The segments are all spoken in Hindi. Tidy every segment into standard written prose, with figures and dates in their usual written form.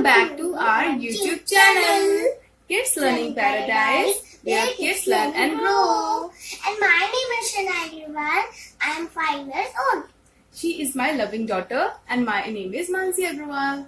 back to our YouTube channel, Kids Learning Paradise, where kids learn and grow. And my name is Shana Agrawal. I am 5 years old. She is my loving daughter and my name is Mansi Agrawal.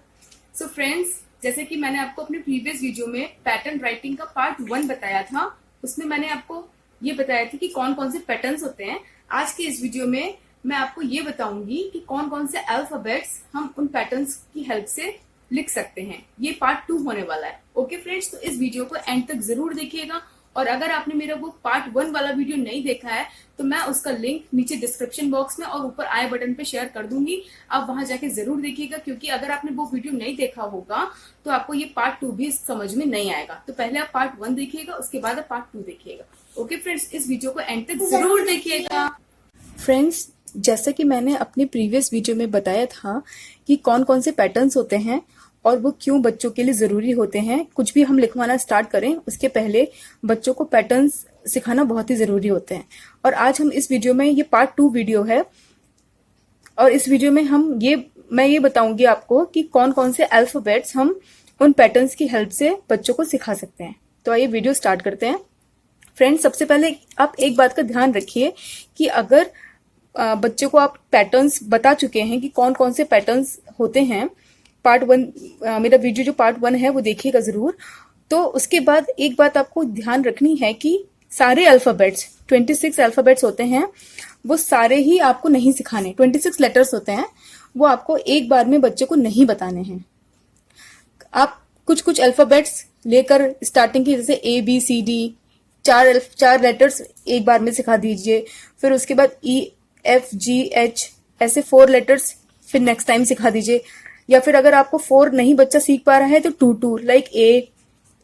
So friends, जैसे कि मैंने आपको अपने प्रीवियस वीडियो में पैटर्न राइटिंग का पार्ट 1 बताया था, उसमें मैंने आपको ये बताया था कि कौन कौन से पैटर्न्स होते हैं। आज के इस वीडियो में मैं आपको ये बताऊंगी कि कौन कौन से अल्फाबेट्स हम उन पैटर्न्स की हेल्प से लिख सकते हैं। ये पार्ट 2 होने वाला है। ओके फ्रेंड्स, तो इस वीडियो को एंड तक जरूर देखिएगा। और अगर आपने मेरा वो पार्ट 1 वाला वीडियो नहीं देखा है तो मैं उसका लिंक नीचे डिस्क्रिप्शन बॉक्स में और ऊपर आई बटन पे शेयर कर दूंगी। आप वहां जाके जरूर देखिएगा, क्योंकि अगर आपने वो वीडियो नहीं देखा होगा तो आपको ये पार्ट 2 भी समझ में नहीं आएगा। तो पहले आप पार्ट 1 देखिएगा, उसके बाद आप पार्ट 2 देखिएगा। ओके फ्रेंड्स, इस वीडियो को एंड तक जरूर देखिएगा। फ्रेंड्स, जैसा कि मैंने अपने प्रीवियस वीडियो में बताया था कि कौन कौन से पैटर्न्स होते हैं और वो क्यों बच्चों के लिए जरूरी होते हैं। कुछ भी हम लिखवाना स्टार्ट करें उसके पहले बच्चों को पैटर्न्स सिखाना बहुत ही जरूरी होते हैं। और आज हम इस वीडियो में, ये पार्ट 2 वीडियो है और इस वीडियो में मैं ये बताऊंगी आपको कि कौन कौन से अल्फाबेट्स हम उन पैटर्न्स की हेल्प से बच्चों को सिखा सकते हैं। तो आइए वीडियो स्टार्ट करते हैं। फ्रेंड्स, सबसे पहले आप एक बात का ध्यान रखिए कि अगर बच्चों को आप पैटर्न्स बता चुके हैं कि कौन कौन से पैटर्न्स होते हैं, पार्ट 1 मेरा वीडियो जो पार्ट 1 है वो देखिएगा जरूर। तो उसके बाद एक बात आपको ध्यान रखनी है कि सारे अल्फाबेट्स 26 अल्फाबेट्स होते हैं, वो सारे ही आपको नहीं सिखाने। 26 लेटर्स होते हैं, वो आपको एक बार में बच्चे को नहीं बताने हैं। आप कुछ कुछ अल्फाबेट्स लेकर स्टार्टिंग की, जैसे ABCD 4 लेटर्स एक बार में सिखा दीजिए। फिर उसके बाद EFGH ऐसे 4 लेटर्स फिर नेक्स्ट टाइम सिखा दीजिए। या फिर अगर आपको 4 नहीं बच्चा सीख पा रहा है तो 2 लाइक A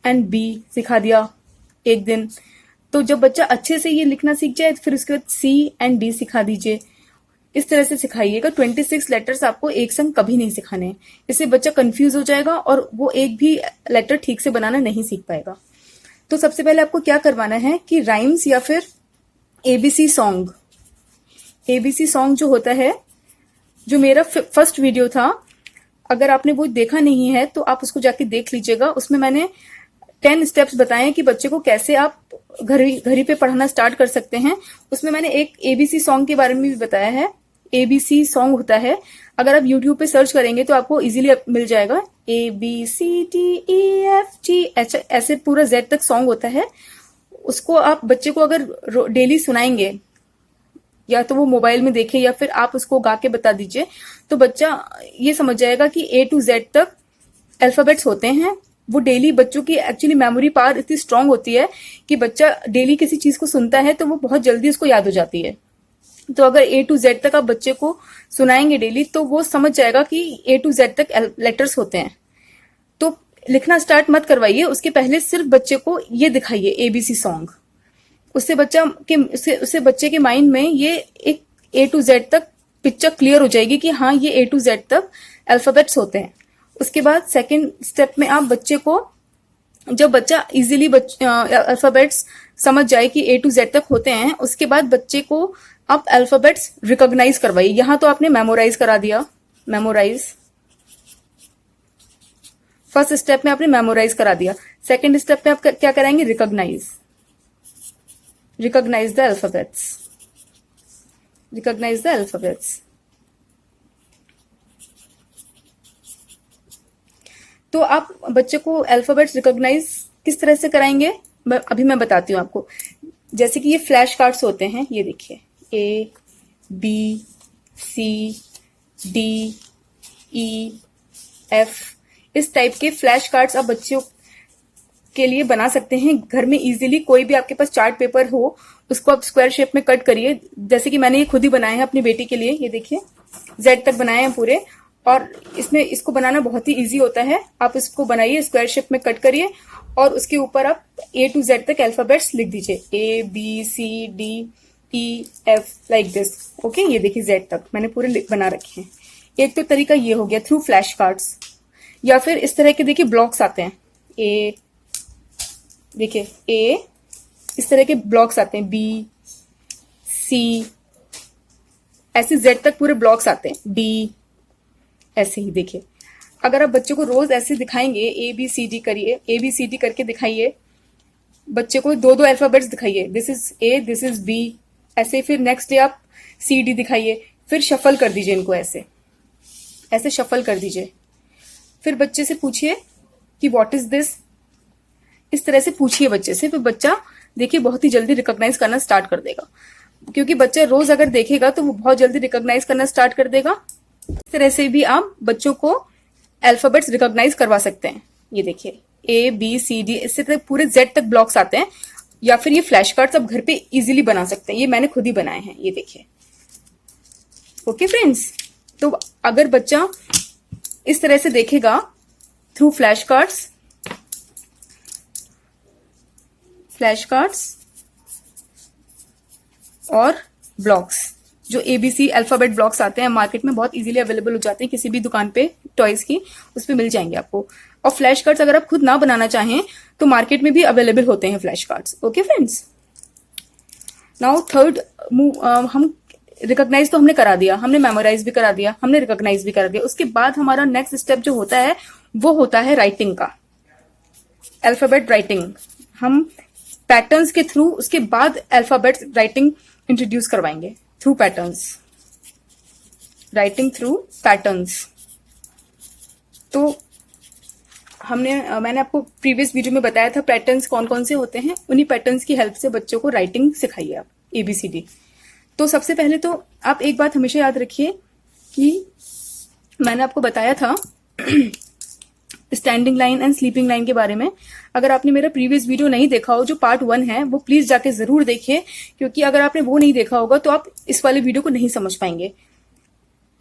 and B सिखा दिया एक दिन। तो जब बच्चा अच्छे से ये लिखना सीख जाए फिर उसके बाद C and D सिखा दीजिए। इस तरह से सिखाइएगा। 26 लेटर्स आपको एक संग कभी नहीं सिखाने, इससे बच्चा कंफ्यूज हो जाएगा और वो एक भी लेटर ठीक से बनाना नहीं सीख पाएगा। तो सबसे पहले आपको क्या करवाना है कि राइम्स या फिर ABC सॉन्ग जो होता है, जो मेरा फर्स्ट वीडियो था, अगर आपने वो देखा नहीं है तो आप उसको जाके देख लीजिएगा। उसमें मैंने 10 स्टेप्स बताए कि बच्चे को कैसे आप घर ही पे पढ़ाना स्टार्ट कर सकते हैं। उसमें मैंने एक ABC सॉन्ग के बारे में भी बताया है। ABC सॉन्ग होता है, अगर आप YouTube पे सर्च करेंगे तो आपको इजीली मिल जाएगा। ABCDEFG ऐसे पूरा Z तक सॉन्ग होता है। उसको आप बच्चे को अगर डेली सुनाएंगे, या तो वो मोबाइल में देखे या फिर आप उसको गा के बता दीजिए, तो बच्चा ये समझ जाएगा कि A to Z तक अल्फाबेट्स होते हैं। वो डेली, बच्चों की एक्चुअली मेमोरी पावर इतनी स्ट्रांग होती है कि बच्चा डेली किसी चीज को सुनता है तो वो बहुत जल्दी उसको याद हो जाती है। तो अगर A to Z तक आप बच्चे को सुनाएंगे डेली तो वो समझ जाएगा कि A to Z तक लेटर्स होते हैं। तो लिखना स्टार्ट मत करवाइए, उसके पहले सिर्फ बच्चे को ये दिखाइए ABC सॉन्ग। उससे बच्चे के माइंड में ये एक A to Z तक पिक्चर क्लियर हो जाएगी कि हाँ, ये A to Z तक अल्फाबेट्स होते हैं। उसके बाद सेकंड स्टेप में आप बच्चे को, जब बच्चा इजीली अल्फाबेट्स समझ जाए कि A to Z तक होते हैं, उसके बाद बच्चे को आप अल्फाबेट्स रिकॉग्नाइज करवाइए। यहां तो आपने मेमोराइज करा दिया, मेमोराइज फर्स्ट स्टेप में आपने मेमोराइज करा दिया। सेकंड स्टेप में आप क्या कराएंगे? Recognise the alphabets. तो आप बच्चे को अल्फाबेट्स रिकॉग्नाइज किस तरह से कराएंगे, अभी मैं बताती हूँ आपको। जैसे कि ये फ्लैश कार्ड्स होते हैं, ये देखिए ABCDEF इस टाइप के फ्लैश कार्ड्स आप बच्चों के लिए बना सकते हैं घर में इजीली। कोई भी आपके पास चार्ट पेपर हो उसको आप स्क्वायर शेप में कट करिए। जैसे कि मैंने ये खुद ही बनाए हैं अपनी बेटी के लिए, ये देखिए Z तक बनाए हैं पूरे। और इसको बनाना बहुत ही इजी होता है। आप इसको बनाइए, स्क्वायर शेप में कट करिए और उसके ऊपर आप A to Z तक अल्फाबेट्स लिख दीजिए, ABCDEF लाइक दिस। ओके, ये देखिए Z तक मैंने पूरे बना रखे हैं। एक तो तरीका ये हो गया थ्रू फ्लैश कार्ड्स, या फिर इस तरह के देखिए ब्लॉक्स आते हैं। देखिए A इस तरह के ब्लॉक्स आते हैं, B C ऐसे Z तक पूरे ब्लॉक्स आते हैं, D ऐसे ही। देखिए अगर आप बच्चों को रोज ऐसे दिखाएंगे ABCD करिए, ABCD करके दिखाइए, बच्चे को दो दो अल्फाबेट्स दिखाइए, this is A, this is B, ऐसे फिर नेक्स्ट डे आप CD दिखाइए, फिर शफल कर दीजिए इनको, ऐसे ऐसे शफल कर दीजिए। फिर बच्चे से पूछिए कि व्हाट इज दिस, इस तरह से पूछिए बच्चे से, फिर बच्चा देखिए बहुत ही जल्दी रिकॉग्नाइज करना स्टार्ट कर देगा, क्योंकि बच्चा रोज अगर देखेगा तो वो बहुत जल्दी रिकॉग्नाइज करना स्टार्ट कर देगा। इस तरह से भी आप बच्चों को अल्फाबेट्स रिकॉग्नाइज करवा सकते हैं। ये देखिए ABCD, इससे तक पूरे Z तक ब्लॉक्स आते हैं, या फिर ये फ्लैश कार्ड्स आप घर पे इजीली बना सकते हैं। ये मैंने खुद ही बनाए हैं, ये देखिए। ओके फ्रेंड्स, तो अगर बच्चा इस तरह से देखेगा थ्रू फ्लैश कार्ड्स और ब्लॉक्स, जो ABC अल्फाबेट ब्लॉक्स आते हैं मार्केट में, बहुत इजीली अवेलेबल हो जाते हैं किसी भी दुकान पे टॉयज की, उस पे मिल जाएंगे आपको। और फ्लैश कार्ड्स अगर आप खुद ना बनाना चाहें तो मार्केट में भी अवेलेबल होते हैं flash cards. Okay friends, now third हम रिकॉग्नाइज तो हमने करा दिया, हमने मेमोराइज भी करा दिया, हमने रिकॉग्नाइज भी करा दिया। उसके बाद हमारा नेक्स्ट स्टेप जो होता है वो होता है राइटिंग का, अल्फाबेट राइटिंग। हम पैटर्न्स के थ्रू उसके बाद अल्फाबेट राइटिंग इंट्रोड्यूस करवाएंगे, through patterns, writing through patterns. तो मैंने आपको प्रीवियस वीडियो में बताया था पैटर्न्स कौन कौन से होते हैं, उन्हीं पैटर्न्स की हेल्प से बच्चों को राइटिंग सिखाइए आप ABCD। तो सबसे पहले तो आप एक बात हमेशा याद रखिए कि मैंने आपको बताया था standing line and sleeping line के बारे में। अगर आपने मेरा प्रीवियस वीडियो नहीं देखा हो, जो पार्ट 1 है, वो प्लीज जाके जरूर देखिए, क्योंकि अगर आपने वो नहीं देखा होगा तो आप इस वाले वीडियो को नहीं समझ पाएंगे।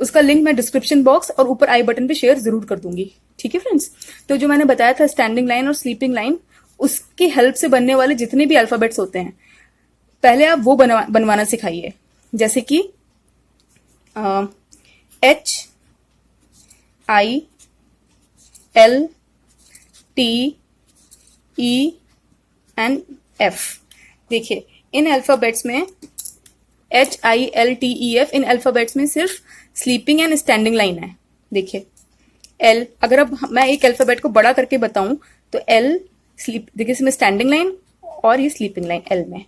उसका लिंक मैं डिस्क्रिप्शन बॉक्स और ऊपर आई बटन पे शेयर जरूर कर दूंगी। ठीक है फ्रेंड्स, तो जो मैंने बताया था स्टैंडिंग लाइन और स्लीपिंग लाइन, उसकी हेल्प से बनने वाले जितने भी अल्फाबेट्स होते हैं पहले आप वो बनवाना सिखाइए। जैसे कि HILTENF। देखिए इन अल्फाबेट्स में HILTEF, इन अल्फाबेट्स में सिर्फ स्लीपिंग एंड स्टैंडिंग लाइन है। देखिए L, अगर अब मैं एक अल्फाबेट को बड़ा करके बताऊं तो L स्लीप, देखिए इसमें स्टैंडिंग लाइन और ये स्लीपिंग लाइन L में।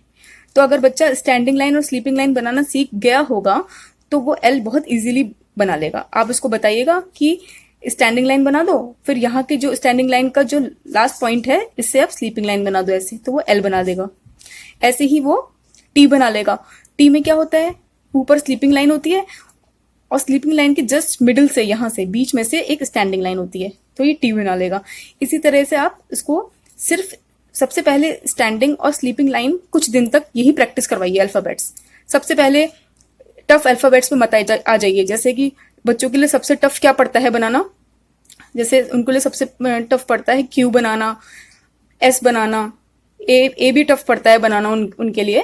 तो अगर बच्चा स्टैंडिंग लाइन और स्लीपिंग लाइन बनाना सीख गया होगा तो वो L बहुत इजीली बना लेगा। आप उसको बताइएगा कि स्टैंडिंग लाइन बना दो, फिर यहाँ के जो स्टैंडिंग लाइन का जो लास्ट पॉइंट है इससे आप स्लीपिंग लाइन बना दो ऐसे, तो वो L बना देगा। ऐसे ही वो T बना लेगा। T में क्या होता है, ऊपर स्लीपिंग लाइन होती है और स्लीपिंग लाइन के जस्ट मिडिल से, यहाँ से बीच में से एक स्टैंडिंग लाइन होती है, तो ये T बना लेगा। इसी तरह से आप इसको सिर्फ सबसे पहले स्टैंडिंग और स्लीपिंग लाइन कुछ दिन तक यही प्रैक्टिस करवाइए अल्फाबेट्स। सबसे पहले टफ अल्फाबेट्स पे मत आ जाइए। जैसे कि बच्चों के लिए सबसे टफ क्या पड़ता है बनाना, जैसे उनके लिए सबसे टफ पड़ता है Q banana, S banana, A भी टफ पड़ता है बनाना उनके लिए।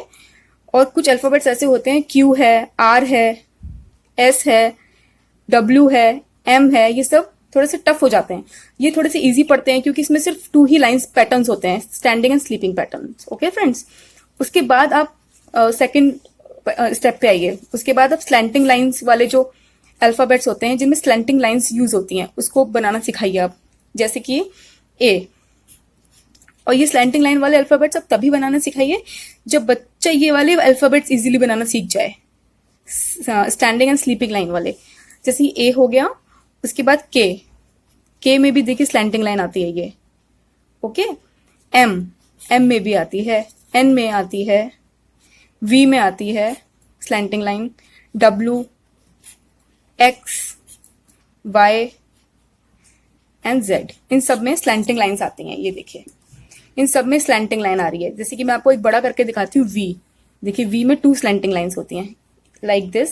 और कुछ अल्फाबेट्स ऐसे होते हैं, Q है, R है, S है, W है, M है, ये सब थोड़े से टफ हो जाते हैं। ये थोड़े से इजी पड़ते हैं क्योंकि इसमें सिर्फ 2 ही लाइंस पैटर्न्स होते हैं, standing and sleeping patterns. Okay friends, उसके बाद आप सेकंड स्टेप पे आइए। उसके बाद आप स्लैंटिंग लाइंस वाले जो अल्फाबेट्स होते हैं जिनमें स्लैंटिंग लाइंस यूज होती हैं, उसको बनाना सिखाइए आप। जैसे कि A, और ये स्लैंटिंग लाइन वाले अल्फाबेट्स आप तभी बनाना सिखाइए जब बच्चा ये वाले अल्फाबेट्स इजीली बनाना सीख जाए, स्टैंडिंग एंड स्लीपिंग लाइन वाले। जैसे A हो गया, उसके बाद K में भी देखिए स्लैंटिंग लाइन आती है ये। ओके, M में भी आती है, N में आती है, V में आती है slanting line, W, X, Y and Z, इन सब में स्लैंटिंग लाइंस आती हैं। ये देखिए इन सब में स्लैंटिंग लाइन आ रही है। जैसे कि मैं आपको एक बड़ा करके दिखाती हूँ, V। देखिए V में 2 स्लैंटिंग लाइंस होती हैं, like this,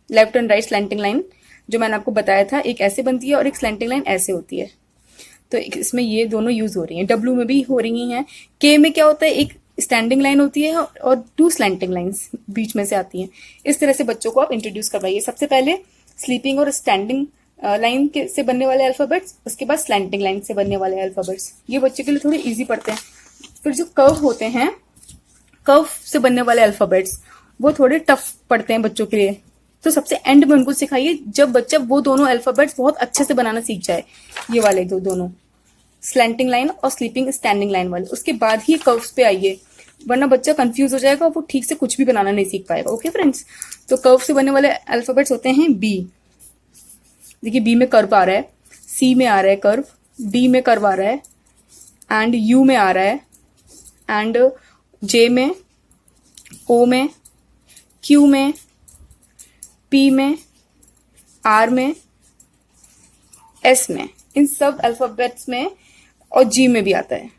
left and right slanting line जो मैंने आपको बताया था, एक ऐसे बनती है और एक स्लैंटिंग लाइन ऐसे होती है। तो इसमें ये दोनों यूज हो रही हैं। W में भी हो रही हैं। K में क्या होता है, एक स्टैंडिंग लाइन होती है और 2 स्लैंटिंग लाइंस बीच में से आती हैं। इस तरह से बच्चों को आप इंट्रोड्यूस करवाइए। सबसे पहले स्लीपिंग और स्टैंडिंग लाइन से बनने वाले अल्फाबेट्स, उसके बाद स्लैंटिंग लाइन से बनने वाले अल्फाबेट्स। ये बच्चे के लिए थोड़े इजी पड़ते हैं। फिर जो कर्व होते हैं, कर्व से बनने वाले अल्फाबेट्स, वो थोड़े टफ पड़ते हैं बच्चों के लिए। तो सबसे एंड में उनको सिखाइए जब बच्चा वो दोनों अल्फाबेट्स बहुत अच्छे से बनाना सीख जाए, ये वाले दोनों स्लैंटिंग लाइन और स्लीपिंग स्टैंडिंग लाइन वाले, उसके बाद ही कर्व्स पे आइए, वरना बच्चा कंफ्यूज हो जाएगा, वो ठीक से कुछ भी बनाना नहीं सीख पाएगा। ओके फ्रेंड्स, तो कर्व से बनने वाले अल्फाबेट्स होते हैं बी। देखिए बी में कर्व आ रहा है, सी में आ रहा है कर्व, डी में कर्व आ रहा है, एंड यू में आ रहा है, एंड जे में, ओ में, क्यू में, पी में, आर में, एस में, इन सब अल्फाबेट्स में, और जी में भी आता है।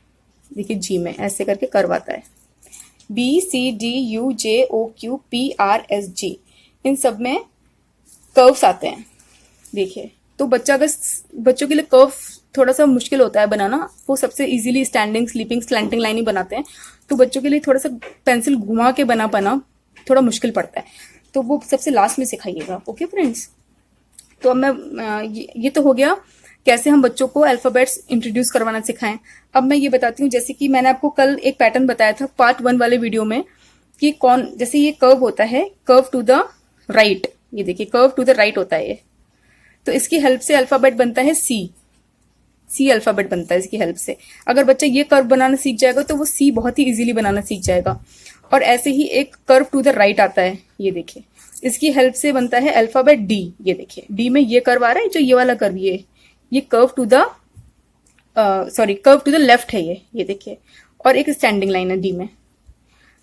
देखिए जी में ऐसे करके कर्व आता है, B C D U J O Q P R S G, इन सब में कर्व्स आते हैं। देखिए तो बच्चा अगर बच्चों के लिए कर्व थोड़ा सा मुश्किल होता है बनाना, वो सबसे easily standing sleeping slanting line ही बनाते हैं, तो बच्चों के लिए थोड़ा सा पेंसिल घुमा के बना पाना थोड़ा मुश्किल पड़ता है, तो वो सबसे लास्ट में सिखाइएगा। ओके फ्रेंड्स, तो अब मैं ये तो हो गया कैसे हम बच्चों को अल्फाबेट्स इंट्रोड्यूस करवाना सिखाएं। अब मैं ये बताती हूँ, जैसे कि मैंने आपको कल एक पैटर्न बताया था पार्ट 1 वाले वीडियो में कि कौन, जैसे ये कर्व होता है, कर्व टू द राइट, ये देखिए कर्व टू द राइट होता है ये, तो इसकी हेल्प से अल्फाबेट बनता है सी अल्फाबेट बनता है इसकी हेल्प से। अगर बच्चा ये कर्व बनाना सीख जाएगा तो वो सी बहुत ही इजीली बनाना सीख जाएगा। और ऐसे ही एक कर्व टू द राइट आता है, ये देखिए इसकी हेल्प से बनता है अल्फाबेट डी। ये देखिए डी में ये कर्व आ रहा है, जो ये वाला कर्व, ये curve to the curve to the left है ये देखिए, और एक स्टैंडिंग लाइन है डी में।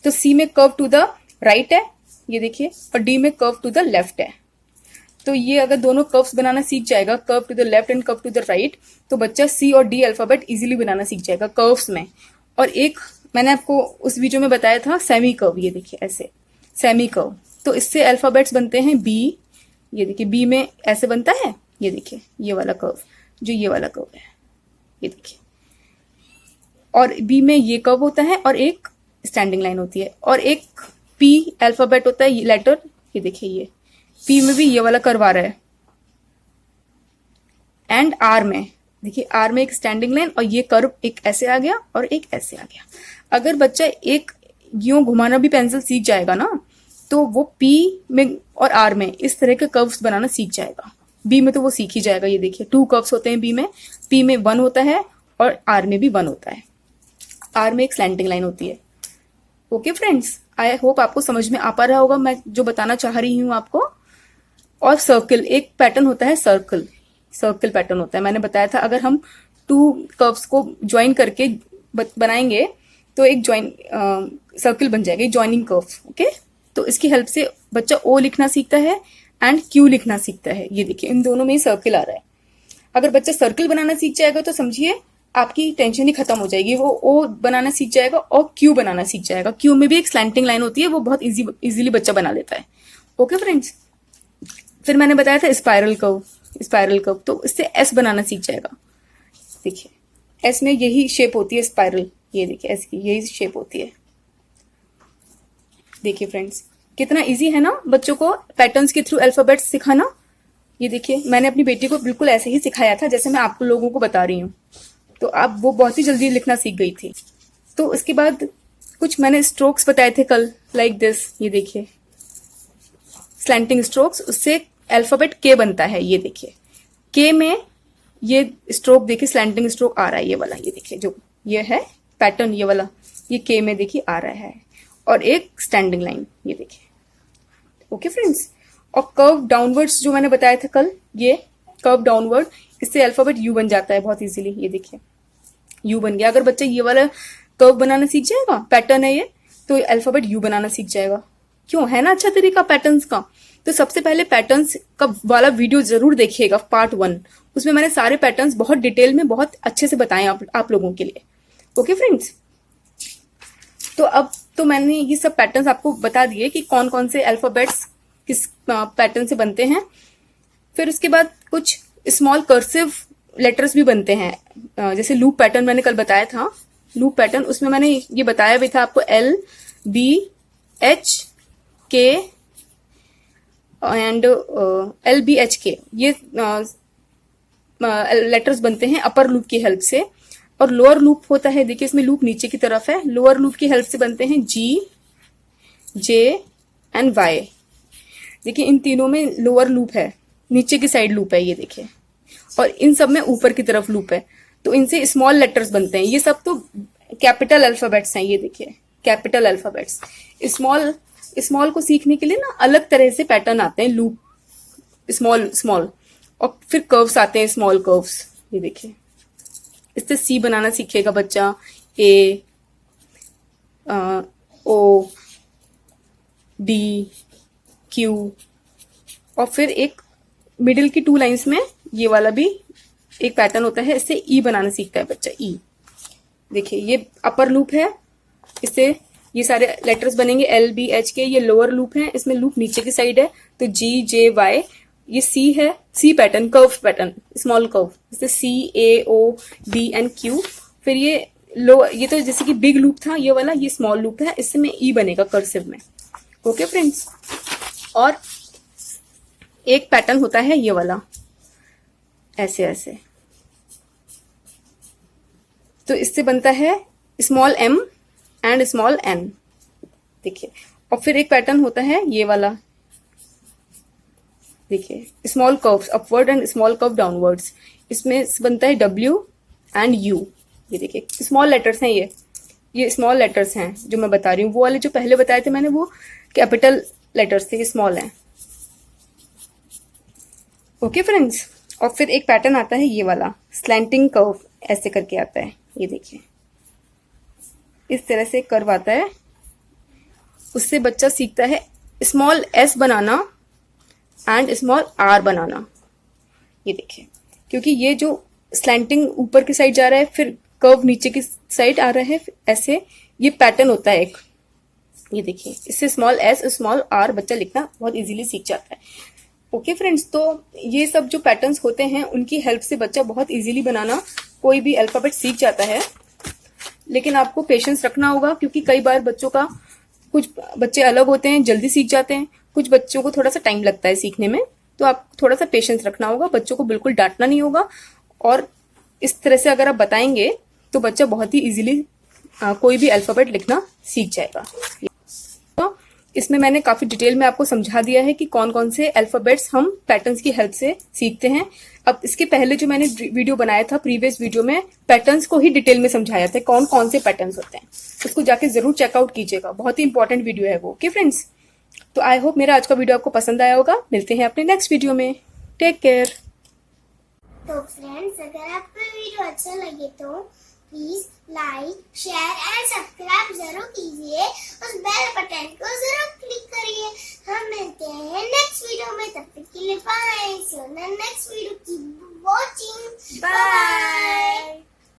तो सी में कर्व टू द राइट है, ये देखिए, और डी में कर्व टू द लेफ्ट है। तो ये अगर दोनों कर्व्स बनाना सीख जाएगा, curve to the left and curve to the right, तो बच्चा सी और डी अल्फाबेट इजीली बनाना सीख जाएगा कर्व्स में। और एक मैंने आपको उस वीडियो में बताया था सेमी कर्व, ये देखिए ऐसे सेमी कर्व, तो इससे अल्फाबेट्स बनते हैं बी। ये देखिए बी में ऐसे बनता है, ये देखिए ये वाला कर्व, जो ये वाला कर्व है, ये देखिए, और बी में ये कर्व होता है और एक स्टैंडिंग लाइन होती है, और एक पी अल्फाबेट होता है लेटर, ये देखिए ये पी में भी ये वाला कर्व आ रहा है। एंड आर में देखिए, आर में एक स्टैंडिंग लाइन और ये कर्व एक ऐसे आ गया और एक ऐसे आ गया। अगर बच्चा एक यूं घुमाना भी पेंसिल सीख जाएगा ना, तो वो पी में और आर में इस तरह के कर्व्स बनाना सीख जाएगा। बी में तो वो सीख ही जाएगा, ये देखिए 2 कर्व्स होते हैं बी में, पी में 1 होता है और आर में भी 1 होता है। आर में एक स्लैंटिंग लाइन होती है। ओके फ्रेंड्स, आई होप आपको समझ में आ पा रहा होगा मैं जो बताना चाह रही हूं आपको। और सर्कल, एक पैटर्न होता है सर्कल पैटर्न होता है, मैंने बताया था अगर हम 2 कर्व्स को ज्वाइन करके बनाएंगे तो एक सर्कल बन जाएगा, ज्वाइनिंग कर्व। ओके, तो इसकी हेल्प से बच्चा ओ लिखना सीखता है एंड क्यू लिखना सीखता है। ये देखिए इन दोनों में ही सर्कल आ रहा है। अगर बच्चा सर्कल बनाना सीख जाएगा तो समझिए आपकी टेंशन ही खत्म हो जाएगी, वो ओ बनाना सीख जाएगा और क्यू बनाना सीख जाएगा। क्यू में भी एक स्लैंटिंग लाइन होती है, वो बहुत इजीली बच्चा बना लेता है। ओके फ्रेंड्स, फिर मैंने बताया था स्पाइरल कर्व, तो इससे एस बनाना सीख जाएगा। देखिए एस में यही शेप होती है स्पाइरल, ये देखिए एस की यही शेप होती है। देखिए फ्रेंड्स कितना इजी है ना बच्चों को पैटर्न्स के थ्रू अल्फाबेट्स सिखाना। ये देखिए मैंने अपनी बेटी को बिल्कुल ऐसे ही सिखाया था जैसे मैं आप लोगों को बता रही हूँ, तो अब वो बहुत ही जल्दी लिखना सीख गई थी। तो उसके बाद कुछ मैंने स्ट्रोक्स बताए थे कल, लाइक दिस, ये देखिए स्लैंटिंग स्ट्रोक्स, उससे अल्फाबेट के बनता है। ये देखिए के में ये स्ट्रोक देखिए स्लैंटिंग स्ट्रोक आ रहा है, ये वाला, ये देखिए जो ये है पैटर्न, ये वाला ये के में देखिए आ रहा है, और एक स्टैंडिंग लाइन, ये देखिए। ओके फ्रेंड्स, और कर्व डाउनवर्ड्स जो मैंने बताया था कल, ये कर्व डाउनवर्ड, इससे अल्फाबेट यू बन जाता है बहुत इजीली। ये देखिए यू बन गया। अगर बच्चा ये वाला कर्व बनाना सीख जाएगा, पैटर्न है ये, तो अल्फाबेट यू बनाना सीख जाएगा। क्यों, है ना अच्छा तरीका पैटर्न्स का। तो सबसे पहले पैटर्न्स का वाला वीडियो जरूर देखिएगा, पार्ट 1, उसमें मैंने सारे पैटर्न्स बहुत डिटेल में बहुत अच्छे से बताए आप लोगों के लिए। ओके फ्रेंड्स, तो अब तो मैंने ये सब पैटर्न्स आपको बता दिए कि कौन कौन से अल्फाबेट्स किस पैटर्न से बनते हैं। फिर उसके बाद कुछ स्मॉल कर्सिव लेटर्स भी बनते हैं, जैसे लूप पैटर्न मैंने कल बताया था। लूप पैटर्न उसमें मैंने ये बताया भी था आपको, LBHK एंड LBHK, ये लेटर्स बनते हैं अपर लूप की हेल्प से। और लोअर लूप होता है, देखिए इसमें लूप नीचे की तरफ है, लोअर लूप की हेल्प से बनते हैं G, J एंड Y। देखिए इन तीनों में लोअर लूप है, नीचे की साइड लूप है, ये देखिए, और इन सब में ऊपर की तरफ लूप है। तो इनसे स्मॉल लेटर्स बनते हैं। ये सब तो कैपिटल अल्फाबेट्स हैं, ये देखिए कैपिटल अल्फाबेट्स। स्मॉल को सीखने के लिए ना अलग तरह से पैटर्न आते हैं, लूप, स्मॉल स्मॉल, और फिर कर्व्स आते हैं, स्मॉल कर्व्स। ये देखिए इससे सी बनाना सीखेगा बच्चा, ए, ओ, डी, क्यू, और फिर एक मिडिल की 2 लाइंस में ये वाला भी एक पैटर्न होता है, इससे ई बनाना सीखता है बच्चा, ई। देखिए ये अपर लूप है, इससे ये सारे लेटर्स बनेंगे, एल, बी, एच के। ये लोअर लूप है, इसमें लूप नीचे की साइड है, तो जी, जे, वाई। ये सी है, C pattern, curve pattern, small curve, इससे C, A, O, D and Q. फिर ये तो जैसे कि बिग लूप था ये वाला, ये स्मॉल लूप है, इससे में ई बनेगा कर्सिव में। ओके फ्रेंड्स, और एक पैटर्न होता है ये वाला, ऐसे ऐसे, तो इससे बनता है small M and small N. देखिए, और फिर एक पैटर्न होता है ये वाला, देखिए small curves upward and small curve downwards. इसमें बनता है डब्ल्यू एंड यू। ये देखिए स्मॉल लेटर्स हैं, ये स्मॉल लेटर्स हैं जो मैं बता रही हूँ। वो वाले जो पहले बताए थे मैंने, वो कैपिटल लेटर्स थे, ये स्मॉल हैं। ओके फ्रेंड्स, और फिर एक पैटर्न आता है ये वाला, स्लैंटिंग कर्व, ऐसे करके आता है। ये देखिए इस तरह से कर्व आता है, उससे बच्चा सीखता है स्मॉल एस बनाना एंड स्मॉल आर बनाना। ये देखिए, क्योंकि ये जो स्लैंटिंग ऊपर की साइड जा रहा है, फिर कर्व नीचे की साइड आ रहा है, ऐसे ये पैटर्न होता है एक। ये देखिए, इससे स्मॉल एस स्मॉल आर बच्चा लिखना बहुत इजीली सीख जाता है। ओके फ्रेंड्स, तो ये सब जो पैटर्न्स होते हैं उनकी हेल्प से बच्चा बहुत इजीली बनाना कोई भी अल्फाबेट सीख जाता है। लेकिन आपको पेशेंस रखना होगा, क्योंकि कई बार बच्चों का, कुछ बच्चे अलग होते हैं, जल्दी सीख जाते हैं, कुछ बच्चों को थोड़ा सा टाइम लगता है सीखने में। तो आप थोड़ा सा पेशेंस रखना होगा, बच्चों को बिल्कुल डांटना नहीं होगा, और इस तरह से अगर आप बताएंगे तो बच्चा बहुत ही इजीली कोई भी अल्फाबेट लिखना सीख जाएगा। तो इसमें मैंने काफी डिटेल में आपको समझा दिया है कि कौन कौन से अल्फाबेट्स हम पैटर्न्स की हेल्प से सीखते हैं। अब इसके पहले जो मैंने वीडियो बनाया था, प्रीवियस वीडियो में पैटर्न्स को ही डिटेल में समझाया था, कौन कौन से पैटर्न्स होते हैं। उसको जाके जरूर चेकआउट कीजिएगा, बहुत ही इंपॉर्टेंट वीडियो है वो। ओके फ्रेंड्स, तो आई होप मेरा आज का वीडियो आपको पसंद आया होगा। मिलते हैं अपने नेक्स्ट वीडियो में। Take care. तो फ्रेंड्स, अगर आपको वीडियो अच्छा लगे तो please like, share and subscribe जरूर कीजिए। उस बेल बटन को जरूर क्लिक करिए। हम मिलते हैं नेक्स्ट वीडियो में, तब तक के लिए bye. See you in the next video, keep watching, bye.